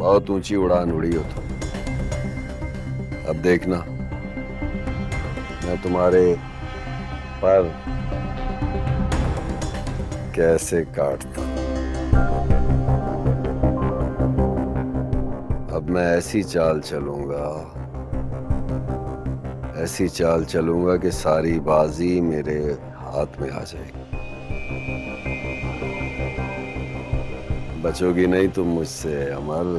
बहुत ऊंची उड़ान उड़ी हो तुम। अब देखना मैं तुम्हारे पर कैसे काटता हूं। अब मैं ऐसी चाल चलूंगा, ऐसी चाल चलूंगा कि सारी बाजी मेरे हाथ में आ जाएगी। बचोगी नहीं तुम मुझसे अमल।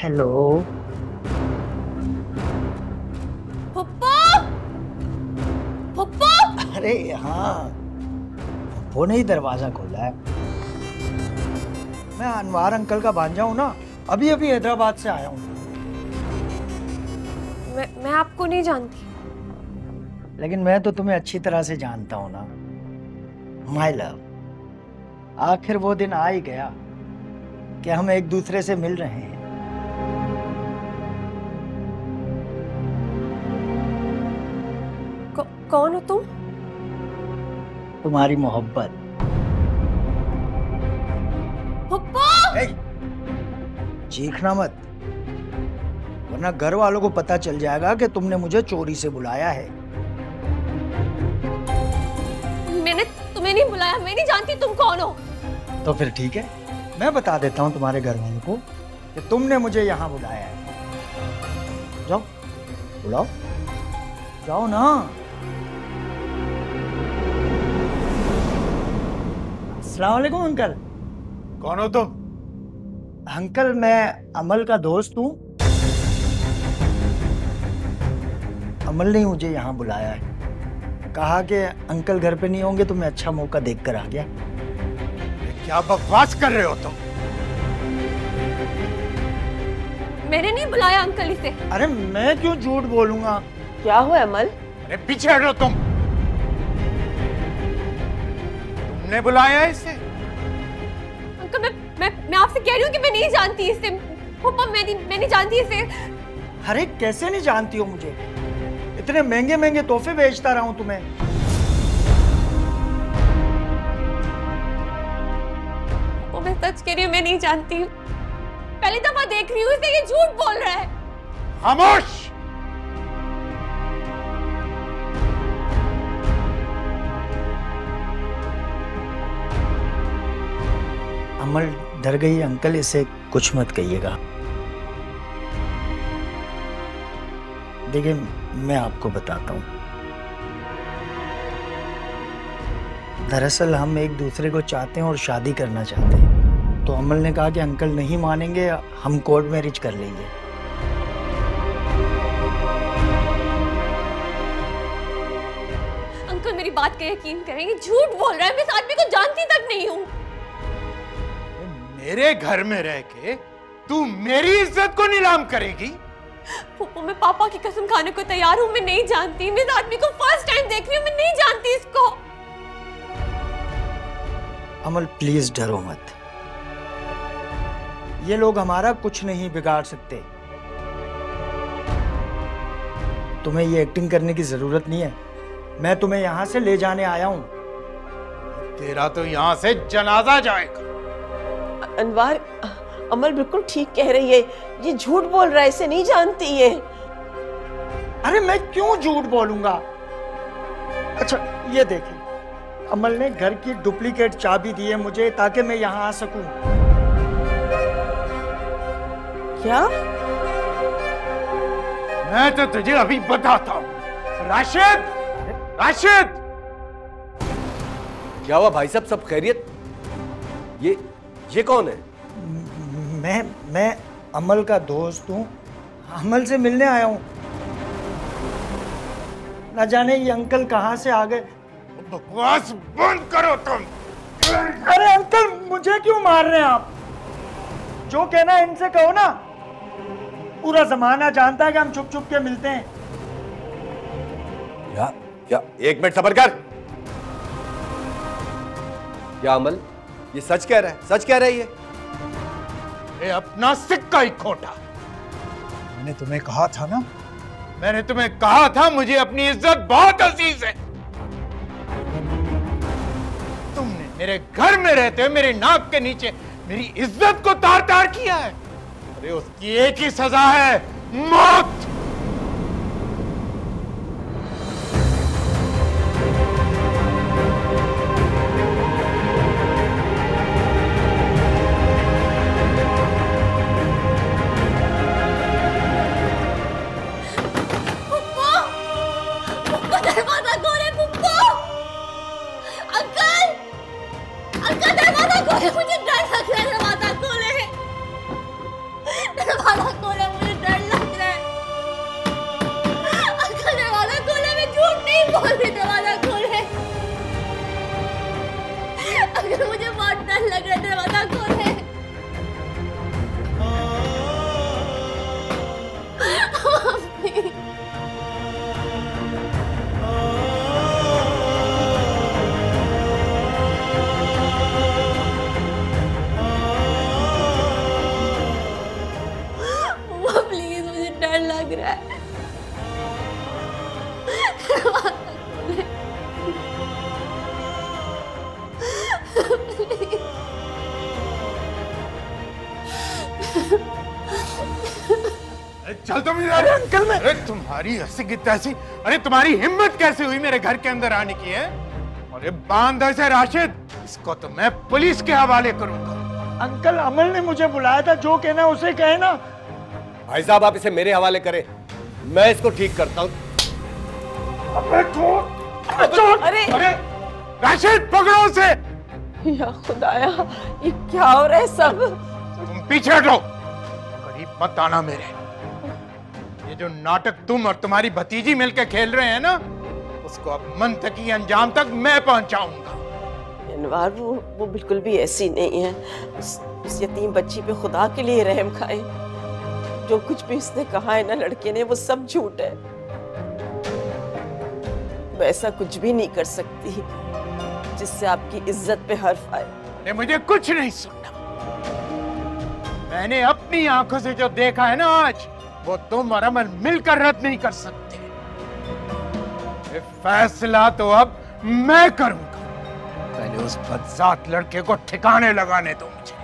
हेलो पप्पा, पप्पा। अरे हाँ, वो नहीं दरवाजा खोला है। मैं अनवार अंकल का भांजा हूँ ना, अभी अभी हैदराबाद से आया हूँ। मैं आपको नहीं जानती। लेकिन मैं तो तुम्हें अच्छी तरह से जानता हूँ ना माय लव। आखिर वो दिन आ ही गया कि हम एक दूसरे से मिल रहे हैं। कौन हो तुम? तुम्हारी मोहब्बत। पप्पा! चीखना मत, वरना घर वालों को पता चल जाएगा कि तुमने मुझे चोरी से बुलाया है। मैंने तुम्हें नहीं बुलाया, मैं नहीं जानती तुम कौन हो। तो फिर ठीक है, मैं बता देता हूँ तुम्हारे घर वालों को कि तुमने मुझे यहाँ बुलाया है। जाओ, बुलाओ, जाओ ना। अस्सलाम वालेकुम अंकल। कौन हो तुम? अंकल मैं अमल का दोस्त हूँ। अमल ने मुझे यहाँ बुलाया है, कहा कि अंकल घर पे नहीं होंगे तो मैं अच्छा मौका देख कर आ गया। क्या बकवास कर रहे हो तुम? मैंने नहीं बुलाया अंकल इसे। अरे मैं क्यों झूठ बोलूंगा? क्या हुआ अमल? अरे पीछे हटो तुम। तुमने बुलाया इसे? अंकल मैं आपसे कह रही हूँ कि मैं नहीं जानती इसे। पप्पा मैं नहीं जानती इसे। अरे कैसे नहीं जानती हो मुझे? इतने महंगे महंगे तोहफे बेचता रहा हूं तुम्हें। वो मैं सच कह रही हूँ, मैं नहीं जानती। पहली दफा देख रही हूँ इसे, ये झूठ बोल रहा है। खामोश! अमल डर गई। अंकल इसे कुछ मत कहिएगा। देखिए मैं आपको बताता हूँ, दरअसल हम एक दूसरे को चाहते हैं और शादी करना चाहते हैं। तो अमल ने कहा कि अंकल नहीं मानेंगे, हम कोर्ट मैरिज कर लेंगे। अंकल मेरी बात का यकीन करें, ये झूठ बोल रहा है, मैं इस आदमी को जानती तक नहीं हूँ। मेरे घर में रह के तू मेरी इज्जत को नीलाम करेगी? फूफू, मैं पापा की कसम खाने को तैयार हूँ, मैं नहीं जानती, मैं इस आदमी को फर्स्ट टाइम देख रही हूँ, मैं नहीं जानती इसको। अमल प्लीज डरो मत, ये लोग हमारा कुछ नहीं बिगाड़ सकते। तुम्हें ये एक्टिंग करने की जरूरत नहीं है, मैं तुम्हें यहां से ले जाने आया हूं। तेरा तो यहां से जनाजा जाएगा। अनवर, अमल बिल्कुल ठीक कह रही है, ये झूठ बोल रहा है, इसे नहीं जानती है। अरे मैं क्यों झूठ बोलूंगा? अच्छा ये देखें, अमल ने घर की डुप्लीकेट चाबी दी है मुझे ताकि मैं यहाँ आ सकूं। क्या? मैं तो तुझे अभी बताता हूँ। राशिद, राशिद! क्या हुआ भाई साहब, सब खैरियत? ये कौन है? मैं अमल का दोस्त हूँ, अमल से मिलने आया हूँ। न जाने ये अंकल कहाँ से आ गए। बकवास बंद करो तुम। अरे अंकल, मुझे क्यों मार रहे हैं आप? जो कहना है इनसे कहो ना, पूरा जमाना जानता है कि हम छुप छुप के मिलते हैं। क्या एक मिनट सब्र कर। क्या अमल ये सच कह रहा है? सच कह रहा है ये अपना सिक्का ही खोटा। मैंने तुम्हें कहा था ना, मैंने तुम्हें कहा था मुझे अपनी इज्जत बहुत अजीज है। तुमने मेरे घर में रहते हुए मेरे नाक के नीचे मेरी इज्जत को तार तार किया है। अरे उसकी एक ही सजा है, मौत। दरवाजा खोले पुप्पो! अंकल! अंकल दरवाजा खोले, मुझे डर लग रहा है, दरवाजा खोले! दरवाजा खोले, मुझे डर लग रहा है। अंकल दरवाजा खोले, मैं झूठ नहीं बोल रही, दरवाजा खोले। अंकल मुझे बहुत डर लग रहा है, दरवाजा खोले। प्लीज, मुझे डर लग रहा है। चल तुम इधर। अंकल मैं, अरे तुम्हारी ऐसी की तैसी, अरे तुम्हारी हिम्मत कैसे हुई मेरे घर के अंदर आने की है? अरे बांध ऐसे राशिद, इसको तो मैं पुलिस के हवाले करूंगा। अंकल अमल ने मुझे बुलाया था, जो कहना उसे कहे ना। भाई साहब आप इसे मेरे हवाले करें, मैं इसको ठीक करता हूँ। अरे अरे राशिद, पकड़ो उसे। या खुदाया, ये क्या हो रहा है सब? तुम पीछे हटो, करीब मत आना मेरे। ये जो नाटक तुम और तुम्हारी भतीजी मिलकर खेल रहे हैं ना, उसको अब मंतकी अंजाम तक मैं पहुंचाऊंगा। अनवर, वो बिल्कुल भी ऐसी नहीं है। उस यतीम बच्ची पे खुदा के लिए रहम खाए। जो कुछ भी उसने कहा है ना लड़के ने, वो सब झूठ है। मैं ऐसा कुछ भी नहीं कर सकती जिससे आपकी इज्जत पे हर्फ आए। मुझे कुछ नहीं सुनना। मैंने अपनी आंखों से जो देखा है ना आज, वो तुम और अमल मिलकर रद्द नहीं कर सकते। ये फैसला तो अब मैं करूंगा। पहले उस बदजात लड़के को ठिकाने लगाने दो मुझे।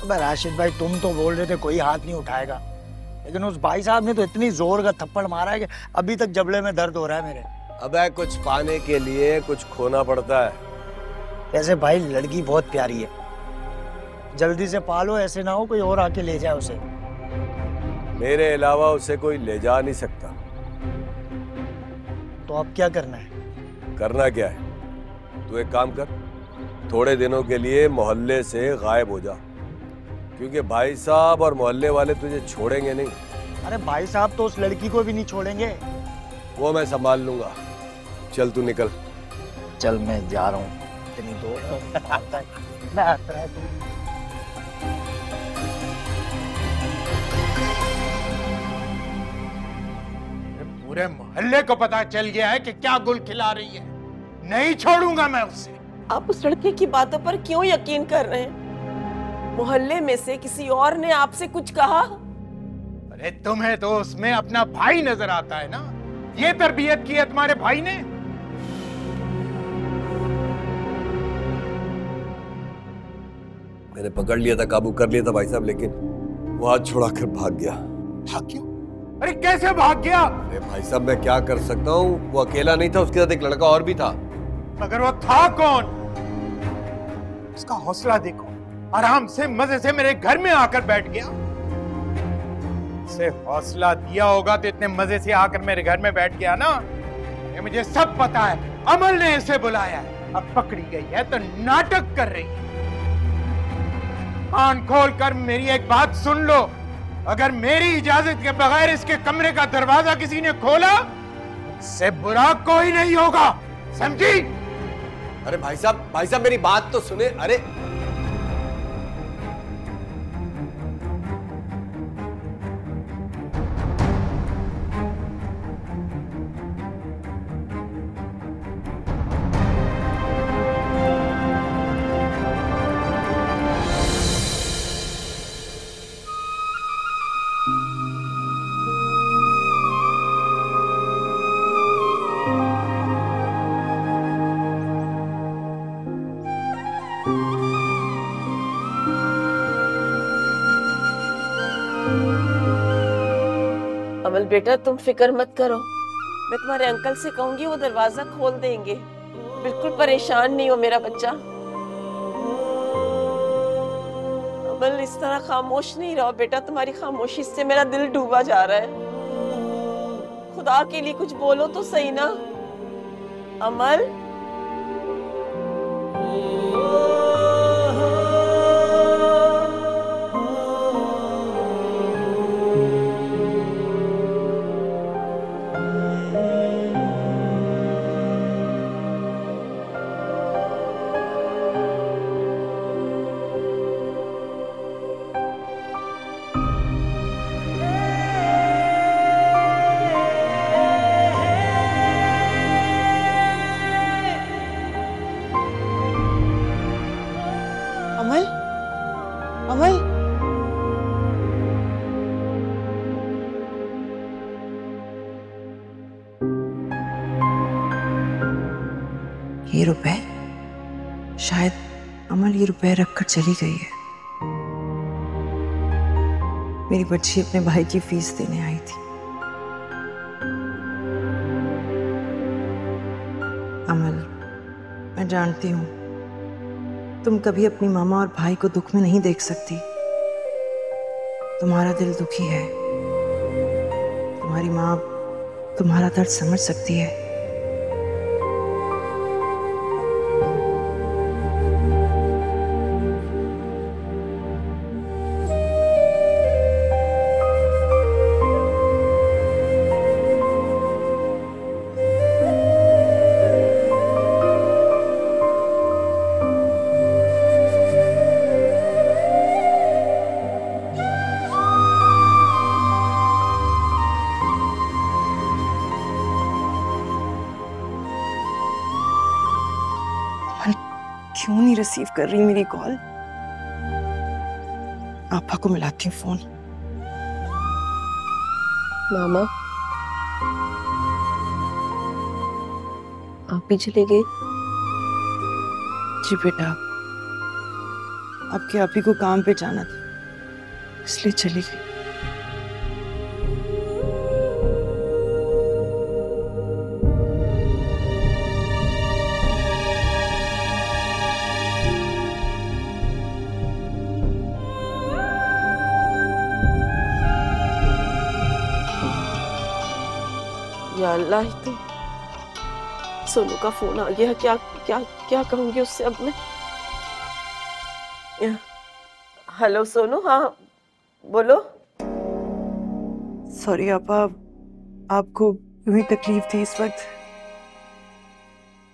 राशिद भाई, तुम तो बोल रहे थे कोई हाथ नहीं उठाएगा, लेकिन उस भाई साहब ने तो इतनी जोर का थप्पड़ मारा है कि अभी तक जबड़े में दर्द हो रहा है मेरे। अबे कुछ पाने के लिए कुछ खोना पड़ता है। वैसे भाई लड़की बहुत प्यारी है, जल्दी से पालो, ऐसे ना हो कोई और आके ले जाए उसे। मेरे अलावा उसे कोई ले जा नहीं सकता। तो अब क्या करना है? करना क्या है? तू एक काम कर, थोड़े दिनों के लिए मोहल्ले से गायब हो जा, क्योंकि भाई साहब और मोहल्ले वाले तुझे छोड़ेंगे नहीं। अरे भाई साहब तो उस लड़की को भी नहीं छोड़ेंगे। वो मैं संभाल लूंगा, चल तू निकल। चल मैं जा रहा हूँ, इतनी दूर आता है मैं आता है। पूरे मोहल्ले को पता चल गया है कि क्या गुल खिला रही है। नहीं छोड़ूंगा मैं उसे। आप उस लड़के की बातों पर क्यों यकीन कर रहे हैं? मोहल्ले में से किसी और ने आपसे कुछ कहा? अरे तुम्हें तो उसमें अपना भाई नजर आता है ना। ये तरबियत की है तुम्हारे भाई ने। मैंने पकड़ लिया था, काबू कर लिया था भाई साहब, लेकिन वो हाथ छुड़ाकर भाग गया। भाग क्यों? अरे कैसे भाग गया? अरे भाई साहब मैं क्या कर सकता हूँ, वो अकेला नहीं था, उसके साथ एक लड़का और भी था। मगर वो था कौन? उसका हौसला देखो, आराम से मजे से मेरे घर में आकर बैठ गया। उसे हौसला दिया होगा तो इतने मजे से आकर मेरे घर में बैठ गया ना। ये मुझे सब पता है, अमल ने इसे बुलाया है। अब पकड़ी गई है तो नाटक कर रही है। कान खोल कर मेरी एक बात सुन लो, अगर मेरी इजाजत के बगैर इसके कमरे का दरवाजा किसी ने खोला, इससे बुरा कोई नहीं होगा, समझी? अरे भाई साहब मेरी बात तो सुने। अरे अमल बेटा, तुम फिक्र मत करो, मैं तुम्हारे अंकल से कहूंगी, वो दरवाजा खोल देंगे। बिल्कुल परेशान नहीं हो मेरा बच्चा। अमल इस तरह खामोश नहीं रहो बेटा, तुम्हारी खामोशी से मेरा दिल डूबा जा रहा है। खुदा के लिए कुछ बोलो तो सही ना। अमल अमल ये रुपए, शायद अमल ये रुपए रखकर चली गई है। मेरी बच्ची अपने भाई की फीस देने आई थी। अमल, मैं जानती हूँ तुम कभी अपनी मामा और भाई को दुख में नहीं देख सकती। तुम्हारा दिल दुखी है, तुम्हारी माँ तुम्हारा दर्द समझ सकती है। क्यों नहीं रिसीव कर रही मेरी कॉल? आपा को मिलाती हूँ फोन। मामा, आप ही चले गए? जी बेटा, आपके आप ही को काम पे जाना था, इसलिए चली गई। या अल्लाह, तो सोनू का फोन आ गया। क्या क्या क्या कहूंगी उससे अब मैं। हेलो सोनू, हाँ बोलो। सॉरी आपा, आपको भी तकलीफ थी इस वक्त।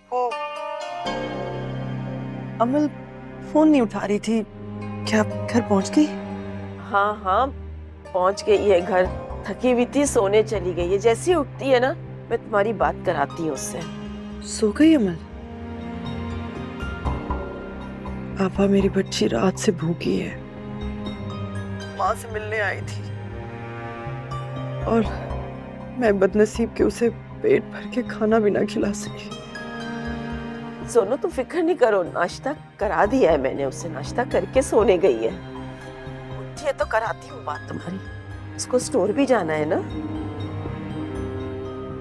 वो अमल फोन नहीं उठा रही थी, क्या आप घर पहुंच गई? हाँ हाँ पहुंच गई है घर, थकी हुई थी, सोने चली गई है। जैसे ही उठती है ना मैं तुम्हारी बात कराती हूँ उससे। सो गई अमल? आपा मेरी बच्ची रात से भूखी है, माँ से मिलने आई थी और मैं बदनसीब के उसे पेट भर के खाना भी ना खिला सकी। सोनू तुम फिक्र नहीं करो, नाश्ता करा दिया है मैंने उसे, नाश्ता करके सोने गई है। उठी है तो कराती हूँ बात तुम्हारी। उसको स्टोर भी जाना है ना?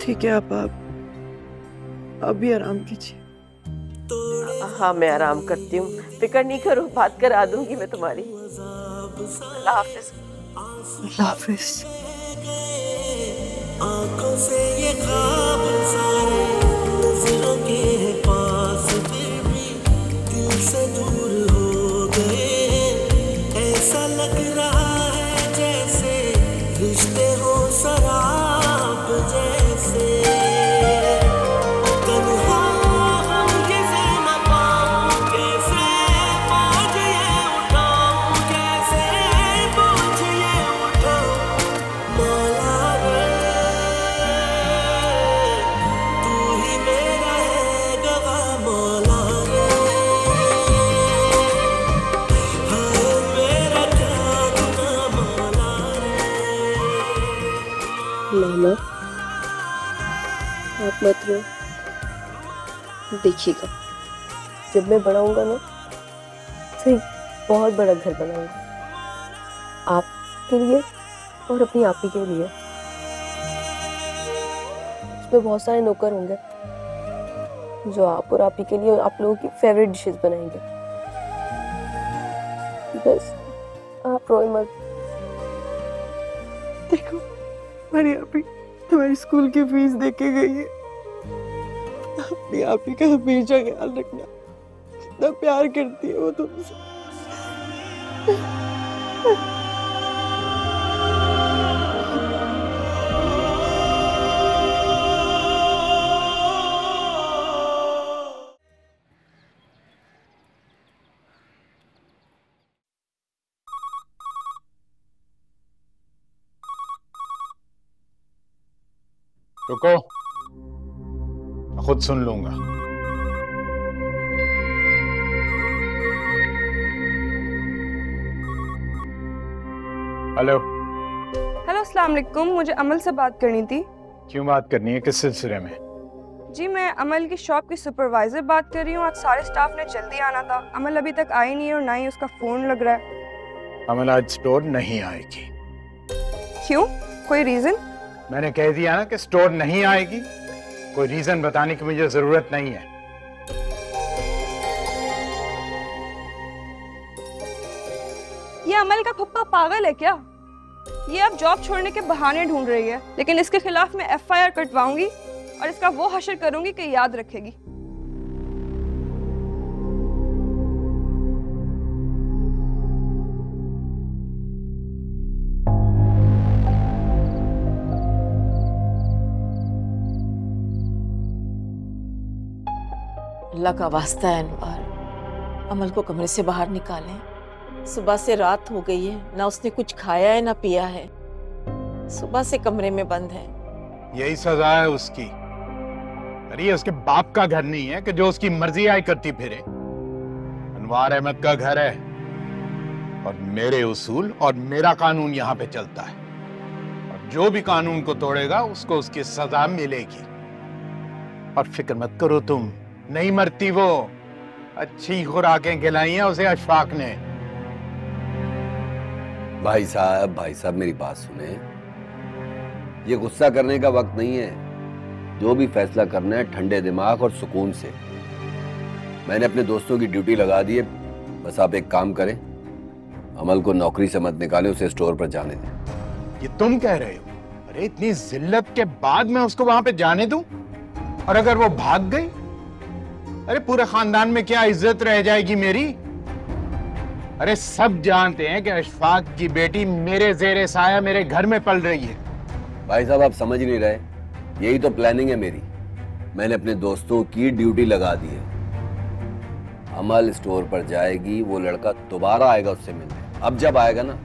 ठीक है आप भी आराम कीजिए। हाँ मैं आराम करती हूँ, फिक्र नहीं करो, बात करा दूंगी मैं तुम्हारी। अल्लाह हाफिज। अल्लाह हाफिज। आंखों से ये ख्वाब सारे नजरों के पास, फिर भी दिल से दूर हो गए। ऐसा लग रहा है जैसे रिश्ते हो शराब जैसे। तन्हा हूँ किसे न पाऊँ, कैसे बोझ ये उठाऊँ, कैसे बोझ ये उठाऊँ। मौला रे तू ही मेरा है गवाह, मौला रे हाय मेरा क्या गुनाह, मौला रे। मामा आप मत रो, देखिएगा जब मैं बड़ा होऊंगा ना तो एक बहुत बड़ा घर बनाऊंगा आपके लिए और अपनी आपी के लिए। उसमें बहुत सारे नौकर होंगे जो आप और आपी के लिए आप लोगों की फेवरेट डिशेस बनाएंगे। बस आप रोए मत। देखो हमारी आपी हमारी स्कूल की फीस दे के गई है। अपनी आपी का हमेशा ख्याल रखना, कितना प्यार करती है वो तुमसे। रुको, खुद सुन लूंगा। हेलो। हेलो अस्सलाम वालेकुम, मुझे अमल से बात करनी थी। क्यों बात करनी है, किस सिलसिले में? जी मैं अमल की शॉप की सुपरवाइजर बात कर रही हूँ। आज सारे स्टाफ ने जल्दी आना था, अमल अभी तक आई नहीं है और ना ही उसका फोन लग रहा है। अमल आज स्टोर नहीं आएगी। क्यों, कोई रीजन? मैंने कह दिया ना कि स्टोर नहीं आएगी, कोई रीजन बताने की मुझे जरूरत नहीं है। ये अमल का पप्पा पागल है क्या? ये अब जॉब छोड़ने के बहाने ढूंढ रही है, लेकिन इसके खिलाफ मैं FIR कटवाऊंगी और इसका वो हशर करूंगी कि याद रखेगी। अल्लाह का वास्ता है अनवर, अमल को कमरे से बाहर निकालें। सुबह से रात हो गई है, ना उसने कुछ खाया है ना पिया है, सुबह से कमरे में बंद है। यही सजा है उसकी। अरे ये उसके बाप का घर नहीं है कि जो उसकी मर्जी आए करती फिरे। अनवार अहमद का घर है और मेरे उसूल और मेरा कानून यहाँ पे चलता है, और जो भी कानून को तोड़ेगा उसको उसकी सजा मिलेगी। और फिक्र मत करो तुम, नहीं मरती वो, अच्छी खुराकें खिलाई हैं उसे अशफाक ने। भाई साहब मेरी बात सुने, ये गुस्सा करने का वक्त नहीं है। जो भी फैसला करना है ठंडे दिमाग और सुकून से। मैंने अपने दोस्तों की ड्यूटी लगा दी है, बस आप एक काम करें, अमल को नौकरी से मत निकालें, उसे स्टोर पर जाने दें। ये तुम कह रहे हो? अरे इतनी जिल्लत के बाद मैं उसको वहां पे जाने दूं? और अगर वो भाग गई, अरे पूरे खानदान में क्या इज्जत रह जाएगी मेरी? अरे सब जानते हैं कि अशफाक की बेटी मेरे जेरे साया मेरे घर में पल रही है। भाई साहब आप समझ नहीं रहे, यही तो प्लानिंग है मेरी। मैंने अपने दोस्तों की ड्यूटी लगा दी है। अमल स्टोर पर जाएगी, वो लड़का दोबारा आएगा उससे मिलने। अब जब आएगा ना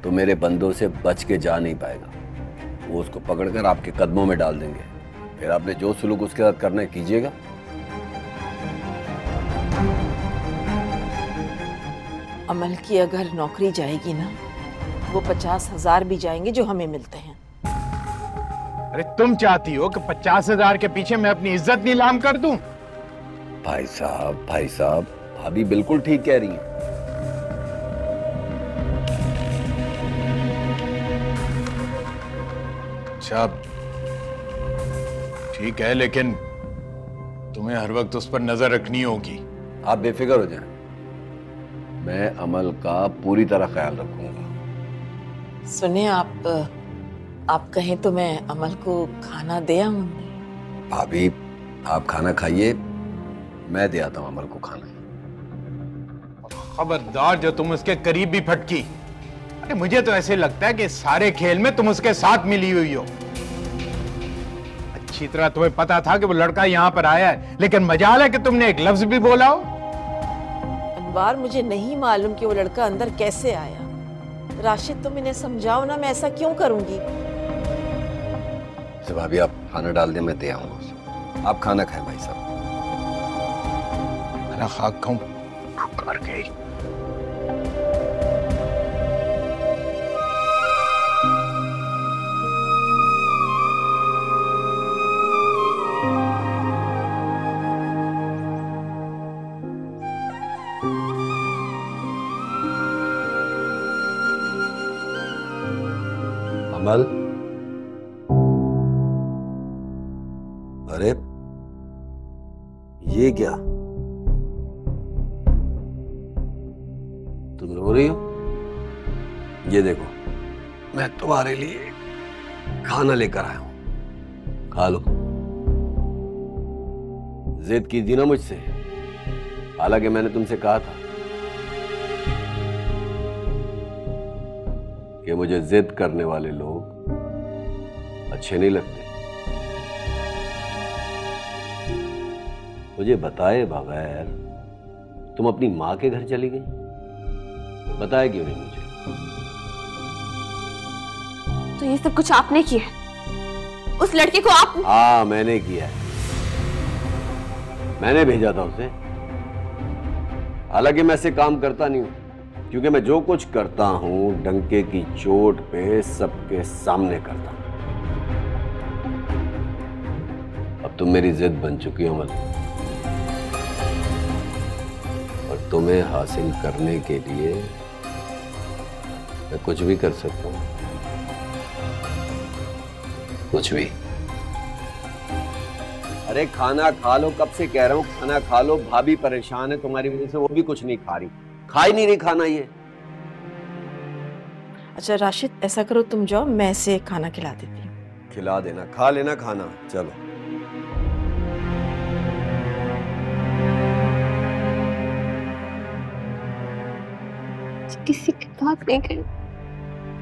तो मेरे बंदों से बच के जा नहीं पाएगा। वो उसको पकड़कर आपके कदमों में डाल देंगे। फिर आपने जो सुलूक उसके साथ करना है कीजिएगा। अमल की अगर नौकरी जाएगी ना, वो 50,000 भी जाएंगे जो हमें मिलते हैं। अरे तुम चाहती हो कि 50,000 के पीछे मैं अपनी इज्जत नीलाम कर दूं? भाई साहब भाभी बिल्कुल ठीक कह रही हैं। अच्छा ठीक है, लेकिन तुम्हें हर वक्त उस पर नजर रखनी होगी। आप बेफिक्र हो जाएं, मैं अमल का पूरी तरह ख्याल रखूंगा। सुने, आप कहें तो मैं अमल को खाना दे आऊं? भाभी आप खाना खाइए, मैं दे आता हूं अमल को खाना। खबरदार जो तुम उसके करीब भी फटकी। अरे मुझे तो ऐसे लगता है कि सारे खेल में तुम उसके साथ मिली हुई हो। अच्छी तरह तुम्हें पता था कि वो लड़का यहाँ पर आया है, लेकिन मजाल है कि तुमने एक लफ्ज भी बोला हो। अनवार, मुझे नहीं मालूम कि वो लड़का अंदर कैसे आया। राशिद तुम इन्हें समझाओ ना, मैं ऐसा क्यों करूंगी? भाभी आप खाना डाल दें, मैं दे आऊंगा। आप खाना खाएं भाई साहब। खाना खाक खाऊं, मर गई। अमल, अरे ये क्या, तुम रो रही हो? ये देखो, मैं तुम्हारे लिए खाना लेकर आया हूं, खा लो। जिद की थी ना मुझसे, हालांकि मैंने तुमसे कहा था कि मुझे जिद करने वाले लोग अच्छे नहीं लगते। मुझे बताए बगैर तुम अपनी मां के घर चली गई, बताया क्यों नहीं मुझे? तो ये सब कुछ आपने किया है? उस लड़के को आप? हाँ मैंने किया है, मैंने भेजा था उसे। हालांकि मैं ऐसे काम करता नहीं हूं, क्योंकि मैं जो कुछ करता हूं डंके की चोट पे सबके सामने करता हूं। अब तुम मेरी जिद बन चुकी हो अमल, और तुम्हें हासिल करने के लिए मैं कुछ भी कर सकता हूं, कुछ भी। अरे खाना खा लो, कब से कह रहा हूं खाना खा लो। भाभी परेशान है तुम्हारी वजह से, वो भी कुछ नहीं खा रही, खा ही नहीं रही खाना ये। अच्छा राशिद, ऐसा करो तुम जाओ, मैं इसे खाना खिला देती हूँ। खिला देना, खा लेना खाना, चलो। किसी की बात नहीं करनी,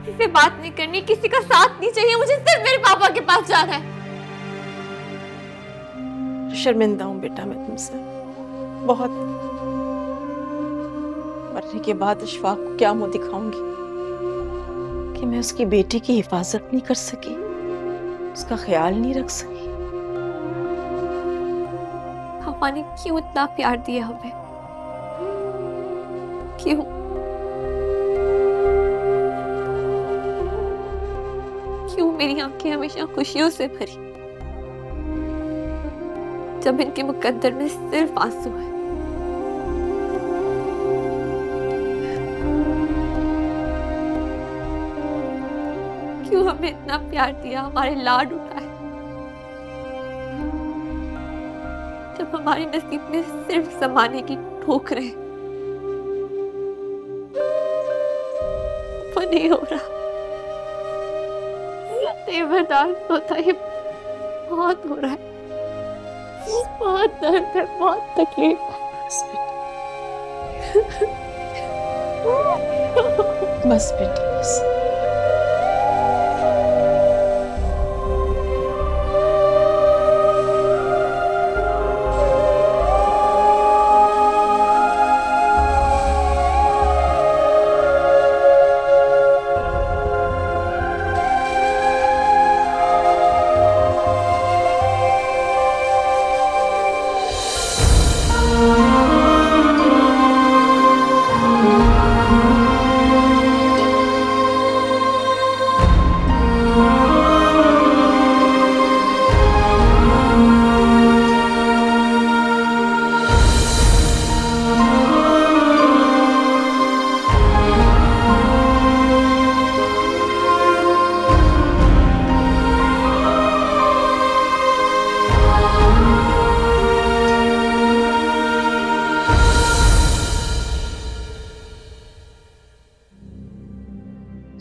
किसी से बात नहीं करनी, किसी का साथ नहीं चाहिए, मुझे सिर्फ मेरे पापा के पास जाना है। शर्मिंदा हूँ बेटा मैं तुमसे बहुत। मरने के बाद अशफाक को क्या मुंह दिखाऊंगी कि मैं उसकी बेटी की हिफाजत नहीं कर सकी, उसका ख्याल नहीं रख सकी। पापा ने क्यों इतना प्यार दिया हमें? क्यों? क्यों मेरी आंखें हमेशा खुशियों से भरी जब इनके मुकद्दर में सिर्फ आंसू है? क्यों हमें इतना प्यार दिया, हमारे लाड उठाए, जब हमारे नसीब में सिर्फ ज़माने की ठोकरें? वो नहीं हो रहा, नहीं बर्दाश्त होता, ये बहुत हो रहा है। बहुत दर्द है, बहुत तकलीफ है। बस बेटा बस।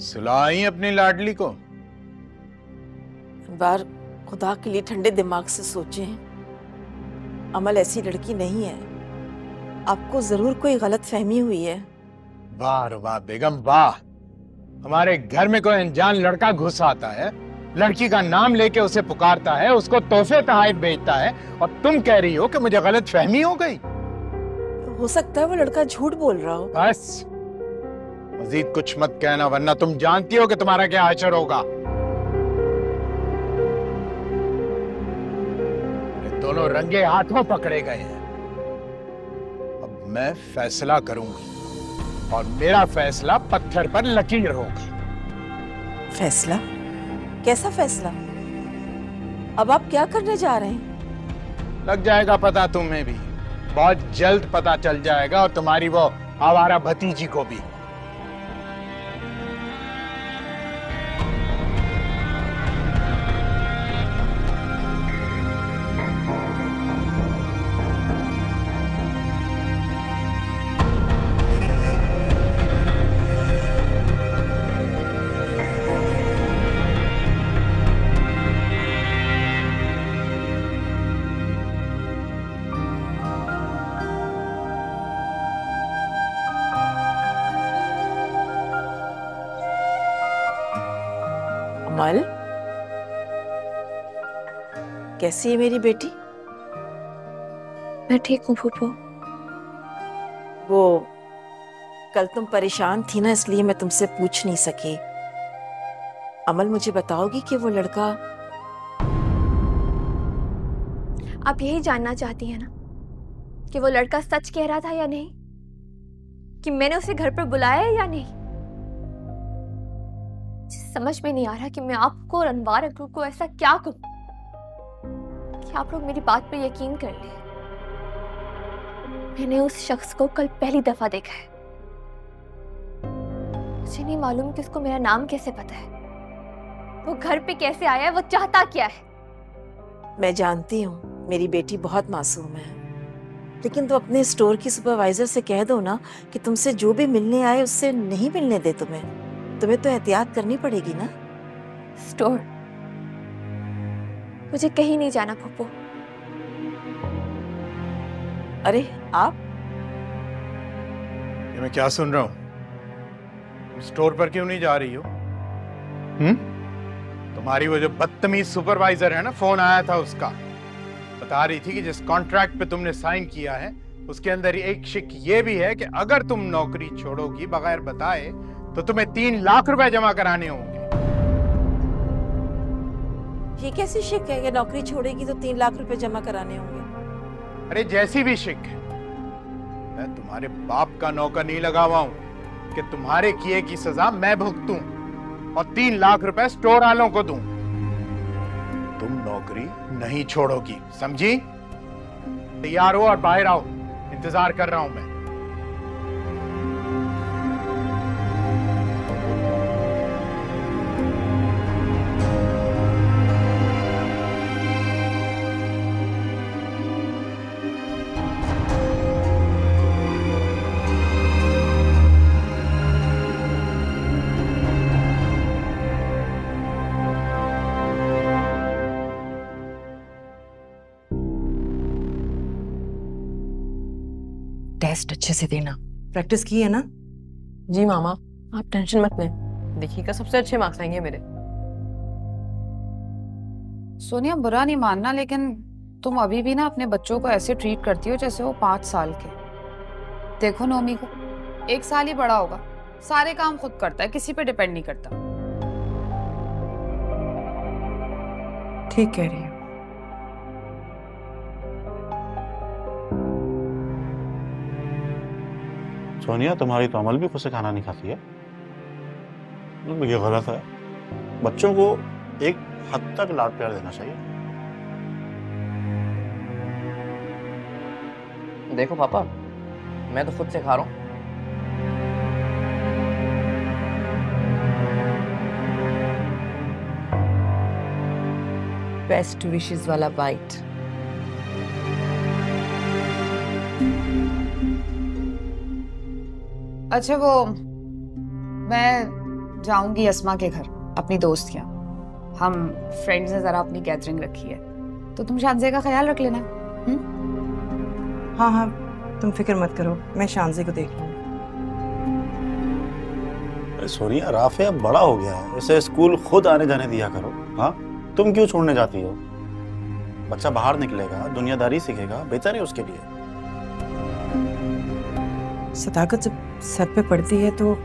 सुलाई अपनी लाडली को। एक बार खुदा के लिए ठंडे दिमाग से सोचें, अमल ऐसी लड़की नहीं है। आपको जरूर कोई गलत फहमी हुई है। वाह वाह बेगम वाह, हमारे घर में कोई अनजान लड़का घुस आता है, लड़की का नाम लेके उसे पुकारता है, उसको तोहफे तोहफे भेजता है, और तुम कह रही हो कि मुझे गलत फहमी हो गई। हो सकता है वो लड़का झूठ बोल रहा हो। बस मजीद कुछ मत कहना, वरना तुम जानती हो कि तुम्हारा क्या असर होगा। ये दोनों रंगे हाथों पकड़े गए हैं। अब मैं फैसला करूंगी और मेरा फैसला पत्थर पर लकीर होगी। फैसला? कैसा फैसला? अब आप क्या करने जा रहे हैं? लग जाएगा पता तुम्हें भी, बहुत जल्द पता चल जाएगा, और तुम्हारी वो आवारा भतीजी को भी। अमल, कैसी है मेरी बेटी? मैं ठीक हूँ फूफो। वो कल तुम परेशान थी ना, इसलिए मैं तुमसे पूछ नहीं सकी। अमल, मुझे बताओगी कि वो लड़का? आप यही जानना चाहती हैं ना कि वो लड़का सच कह रहा था या नहीं, कि मैंने उसे घर पर बुलाया है या नहीं? समझ में नहीं आ रहा कि मैं आपको और अनवार अकरू को ऐसा क्या करूं कि आप लोग मेरी बात पर यकीन कर लें। मैंने उस शख्स को कल पहली दफा देखा है। मुझे नहीं मालूम कि उसको मेरा नाम कैसे पता है, वो घर पे कैसे आया है, वो चाहता क्या है। मैं जानती हूँ मेरी बेटी बहुत मासूम है, लेकिन तुम अपने स्टोर की सुपरवाइजर से कह दो ना कि तुमसे जो भी मिलने आए उससे नहीं मिलने दे। तुम्हें तो एहतियात करनी पड़ेगी ना। स्टोर? मुझे कहीं नहीं जाना फूफो। अरे आप? ये मैं क्या सुन रहा हूँ? स्टोर पर क्यों नहीं जा रही हो? तुम्हारी वो जो बदतमीज सुपरवाइजर है ना, फोन आया था उसका, बता रही थी कि जिस कॉन्ट्रैक्ट पे तुमने साइन किया है उसके अंदर एक शिक ये भी है कि अगर तुम नौकरी छोड़ोगी बगैर बताए तो तुम्हें 3 लाख रुपए जमा कराने होंगे। ये कैसी शिक है कि नौकरी छोड़ेगी तो 3 लाख रुपए जमा कराने होंगे? अरे जैसी भी शिक है, मैं तुम्हारे बाप का नौकर नहीं लगा हुआ हूं कि तुम्हारे किए की सजा मैं भुगतूं और 3 लाख रुपए स्टोर वालों को दूं। तुम नौकरी नहीं छोड़ोगी, समझी? तैयार हो और बाहर आओ, इंतजार कर रहा हूं मैं। टेस्ट अच्छे से देना। प्रैक्टिस की है ना? जी मामा, आप टेंशन मत लें, देखिएगा सबसे अच्छे मार्क्स आएंगे मेरे। सोनिया, बुरा नहीं मानना, लेकिन तुम अभी भी ना अपने बच्चों को ऐसे ट्रीट करती हो जैसे वो 5 साल के। देखो नोमी को, 1 साल ही बड़ा होगा, सारे काम खुद करता है, किसी पे डिपेंड नहीं करता। ठीक कह रही है। सोनिया, तुम्हारी तो अमल भी खुद से खाना नहीं खाती है, ये गलत है। बच्चों को एक हद तक लाड प्यार देना चाहिए। देखो पापा, मैं तो खुद से खा रहा हूँ। बेस्ट विशेस वाला बाइट। अच्छा, वो मैं जाऊंगी अस्मा के घर, अपनी दोस्त के यहाँ। हम फ्रेंड्स ने जरा अपनी गैदरिंग रखी है, तो तुम शानज़े का ख्याल रख लेना। हाँ हाँ, तुम फिक्र मत करो, मैं शानज़े को देख लूँगी। सोनिया, राफे अब बड़ा हो गया है, इसे स्कूल खुद आने जाने दिया करो। हाँ, तुम क्यों छोड़ने जाती हो? बच्चा बाहर निकलेगा, दुनियादारी सीखेगा, बेहतर है उसके लिए। सदाकत जब सर पे पड़ती है तो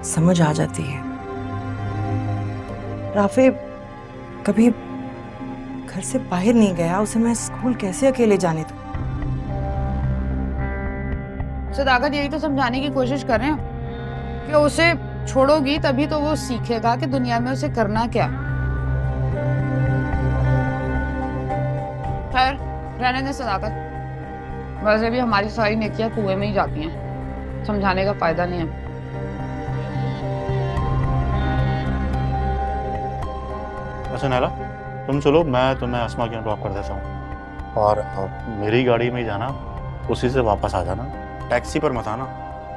समझ आ जाती है। राफे कभी घर से बाहर नहीं गया, उसे मैं स्कूल कैसे अकेले जाने दूं? सदाकत यही तो समझाने की कोशिश कर रहे हैं कि उसे छोड़ोगी तभी तो वो सीखेगा कि दुनिया में उसे करना क्या। खैर, रहने दे सदाकत, वैसे भी हमारी सारी नेकियां कुएं में ही जाती हैं, समझाने का फायदा नहीं है। अच्छा नैला, तुम चलो, मैं तुम्हें अस्मा के यहाँ ड्रॉप कर देता हूँ, और मेरी गाड़ी में ही जाना, उसी से वापस आ जाना। टैक्सी पर मत आना,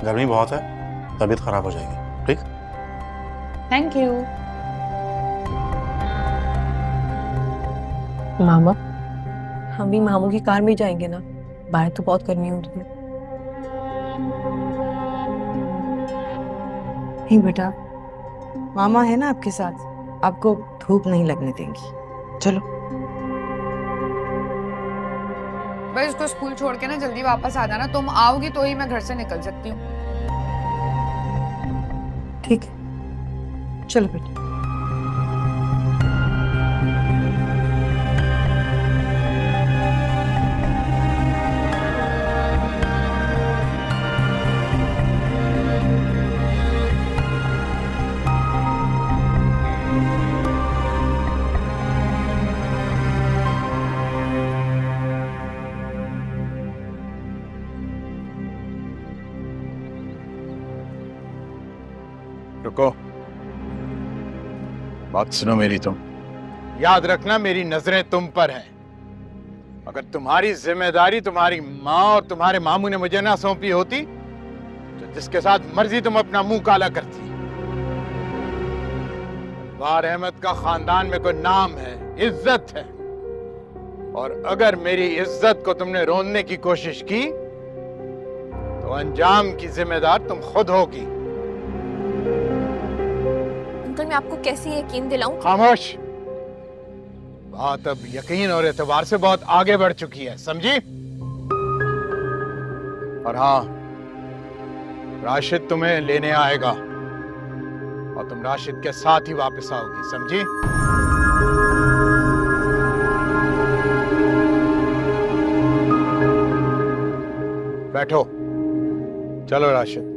गर्मी बहुत है, तबीयत खराब हो जाएगी। ठीक? Thank you. मामा, हम भी मामू की कार में जाएंगे ना, बाहर तो बहुत गर्मी हो रही है। नहीं बेटा, मामा है ना आपके साथ, आपको धूप नहीं लगने देंगी। चलो। भाई, उसको स्कूल छोड़ के ना जल्दी वापस आ जाना, तुम आओगी तो ही मैं घर से निकल सकती हूँ। ठीक है, चलो बेटा। रुको, बात सुनो मेरी। तुम याद रखना, मेरी नजरें तुम पर हैं। अगर तुम्हारी जिम्मेदारी तुम्हारी माँ और तुम्हारे मामू ने मुझे ना सौंपी होती तो जिसके साथ मर्जी तुम अपना मुंह काला करती। वार अहमद का खानदान में कोई नाम है, इज्जत है, और अगर मेरी इज्जत को तुमने रोनने की कोशिश की तो अंजाम की जिम्मेदार तुम खुद होगी। अंकल, मैं आपको कैसे यकीन दिलाऊं? खामोश। बात अब यकीन और एतबार से बहुत आगे बढ़ चुकी है, समझी? और हाँ, राशिद तुम्हें लेने आएगा और तुम राशिद के साथ ही वापस आओगी, समझी? बैठो, चलो राशिद।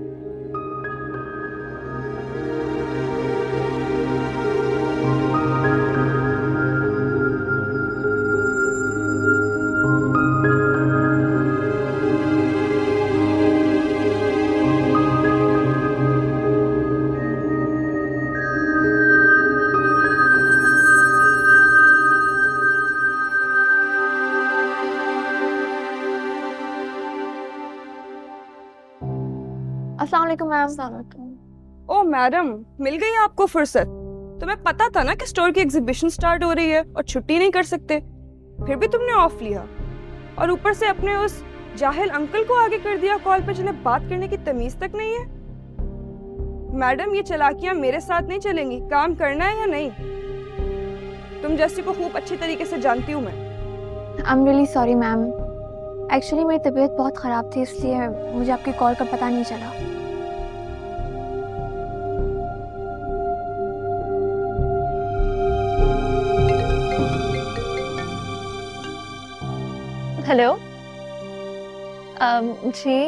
अस्सलाम वालेकुम मैम। ओ मैडम, मिल गई आपको फुर्सत? तुम्हें पता था ना कि स्टोर की एग्जीबिशन स्टार्ट हो रही है और छुट्टी नहीं कर सकते, फिर भी तुमने ऑफ लिया, और ऊपर से अपने उस जाहिल अंकल को आगे कर दिया कॉल पे, जिन्हें बात करने की तमीज तक नहीं है। मैडम, ये चालाकियां मेरे साथ नहीं चलेंगी। काम करना है या नहीं? तुम जैसी को खूब अच्छी तरीके से जानती हूँ मैं। I am really sorry ma'am, actually मेरी तबीयत बहुत ख़राब थी, इसलिए मुझे आपकी कॉल का पता नहीं चला। हेलो, जी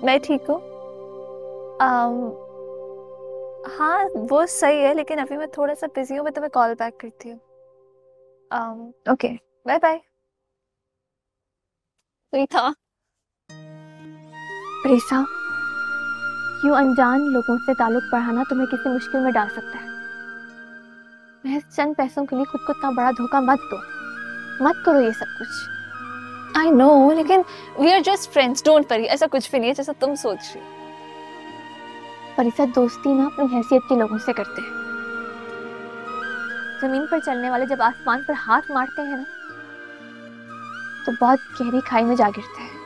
मैं ठीक हूँ। हाँ वो सही है, लेकिन अभी मैं थोड़ा सा बिजी हूँ, मैं तुम्हें कॉल बैक करती हूँ। Okay, bye bye. तो था प्रीसा, यूं अनजान लोगों से ताल्लुक बढ़ाना तुम्हें किसी मुश्किल में डाल सकता है। महज चंद पैसों के लिए खुद को इतना बड़ा धोखा मत दो, मत करो ये सब कुछ। आई नो, लेकिन we are just friends, don't worry, ऐसा कुछ भी नहीं है जैसा तुम सोच रही हो। प्रीसा, दोस्ती ना अपनी हैसियत के लोगों से करते हैं। जमीन पर चलने वाले जब आसमान पर हाथ मारते हैं ना, तो बहुत गहरी खाई में जा गिरते हैं।